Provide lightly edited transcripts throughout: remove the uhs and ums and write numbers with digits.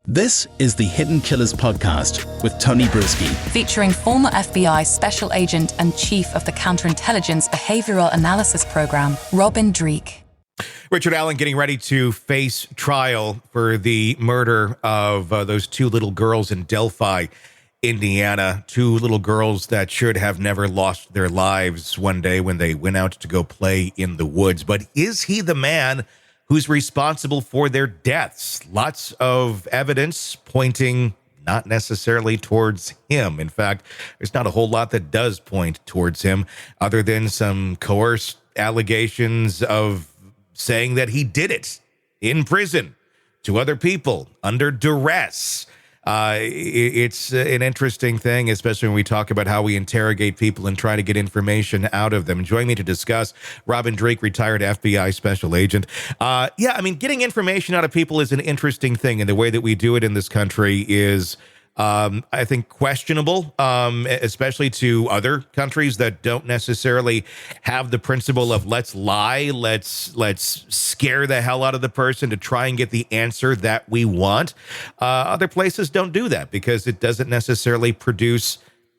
This is the Hidden Killers podcast with Tony Brueski. Featuring former FBI Special Agent and Chief of the Counterintelligence Behavioral Analysis Program, Dreeke. Richard Allen getting ready to face trial for the murder of those two little girls in Delphi, Indiana. Two little girls that should have never lost their lives one day when they went out to go play in the woods. But is he the man who's responsible for their deaths? Lots of evidence pointing not necessarily towards him. In fact, there's not a whole lot that does point towards him other than some coerced allegations of saying that he did it in prison to other people under duress. It's an interesting thing, especially when we talk about how we interrogate people and try to get information out of them. Joining me to discuss, Dreeke, retired FBI special agent. Getting information out of people is an interesting thing, and the way that we do it in this country is, I think, questionable, especially to other countries that don't necessarily have the principle of let's lie, let's scare the hell out of the person to try and get the answer that we want. Other places don't do that because it doesn't necessarily produce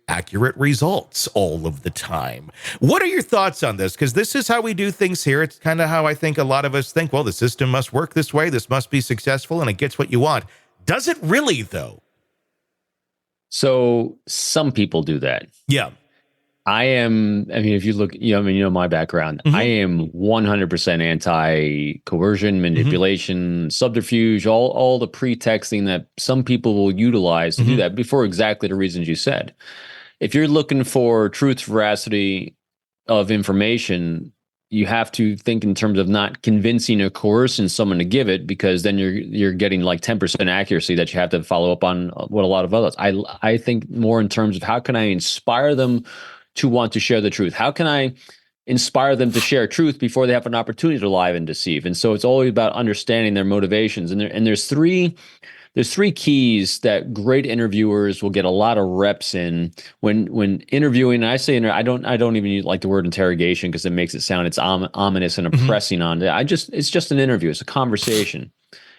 accurate results all of the time. What are your thoughts on this? Because this is how we do things here. It's kind of how I think a lot of us think, well, the system must work this way. This must be successful and it gets what you want. Does it really, though? So some people do that. Yeah. If you look, my background, I am 100% anti-coercion, manipulation, subterfuge, all the pretexting that some people will utilize to do that for exactly the reasons you said. If you're looking for truth, veracity of information, you have to think in terms of not convincing or coercing someone to give it, because then you're getting like 10% accuracy that you have to follow up on what a lot of others. I think more in terms of how can I inspire them to want to share the truth? How can I inspire them to share truth before they have an opportunity to lie and deceive? And so it's always about understanding their motivations. And there's three keys that great interviewers will get a lot of reps in when interviewing. And I say, I don't even like the word interrogation because it makes it sound it's ominous and oppressing on it. It's just an interview. It's a conversation.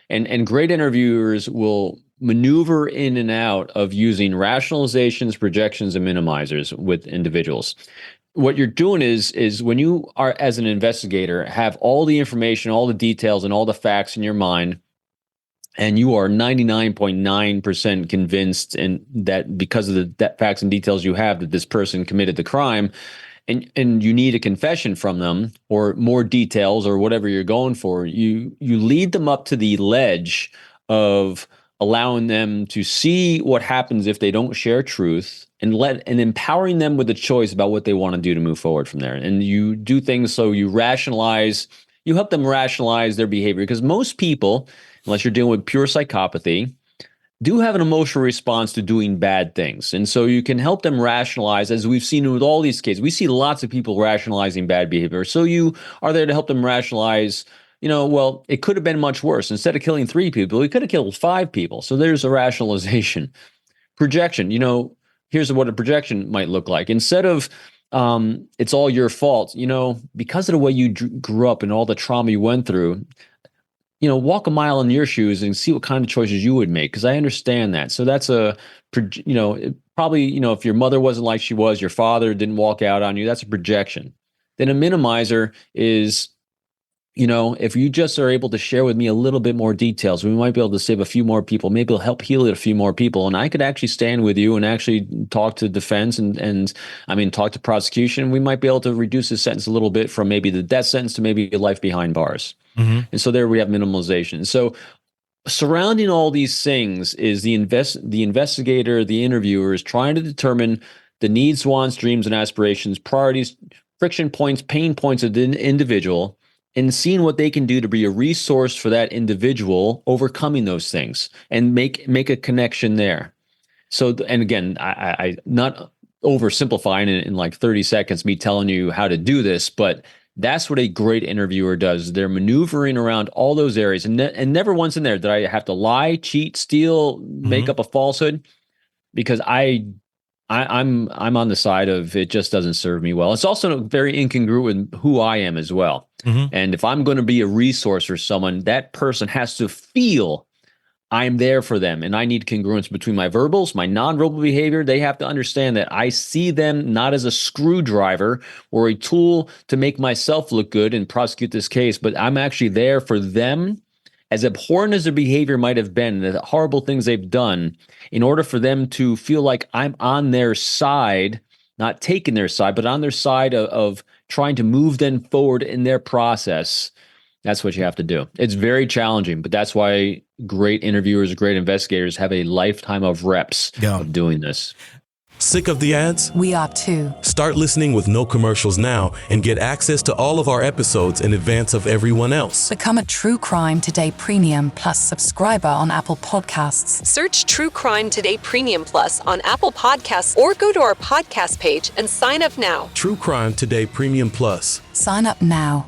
And great interviewers will maneuver in and out of using rationalizations, projections, and minimizers with individuals. What you're doing is when you are, as an investigator, have all the information, all the details, and all the facts in your mind, and you are 99.9% convinced and that because of the facts and details you have that this person committed the crime, and you need a confession from them or more details or whatever you're going for, you lead them up to the ledge of allowing them to see what happens if they don't share truth, and empowering them with a choice about what they want to do to move forward from there. And you do things so you help them rationalize their behavior, because most people, unless you're dealing with pure psychopathy, do have an emotional response to doing bad things. And so you can help them rationalize, as we've seen with all these cases. We see lots of people rationalizing bad behavior. So you are there to help them rationalize, well, it could have been much worse. Instead of killing 3 people, he could have killed 5 people. So there's a rationalization. Projection, here's what a projection might look like. Instead of it's all your fault, because of the way you grew up and all the trauma you went through, walk a mile in your shoes and see what kind of choices you would make, because I understand that. So that's probably, if your mother wasn't like she was, your father didn't walk out on you, that's a projection. Then a minimizer is, if you just are able to share with me a little bit more details, we might be able to save a few more people. Maybe it'll help heal a few more people. And I could actually stand with you and actually talk to defense and talk to prosecution. We might be able to reduce the sentence a little bit from maybe the death sentence to maybe life behind bars. And so there we have minimalization. So surrounding all these things is the investigator, the interviewer is trying to determine the needs, wants, dreams, and aspirations, priorities, friction points, pain points of the individual, and seeing what they can do to be a resource for that individual overcoming those things and make a connection there. So, and again, I not oversimplifying in like 30 seconds, me telling you how to do this, but that's what a great interviewer does. They're maneuvering around all those areas, and never once in there did I have to lie, cheat, steal, make up a falsehood, because I'm on the side of it just doesn't serve me well. It's also very incongruent with who I am as well. And if I'm going to be a resource for someone, that person has to feel I'm there for them, and I need congruence between my verbals, my nonverbal behavior. They have to understand that I see them not as a screwdriver or a tool to make myself look good and prosecute this case, but I'm actually there for them, as abhorrent as their behavior might have been, the horrible things they've done, in order for them to feel like I'm on their side, not taking their side, but on their side of trying to move them forward in their process. That's what you have to do. It's very challenging, but that's why great interviewers, great investigators have a lifetime of reps of doing this. Sick of the ads? We are too. Start listening with no commercials now and get access to all of our episodes in advance of everyone else. Become a True Crime Today Premium Plus subscriber on Apple Podcasts. Search True Crime Today Premium Plus on Apple Podcasts or go to our podcast page and sign up now. True Crime Today Premium Plus. Sign up now.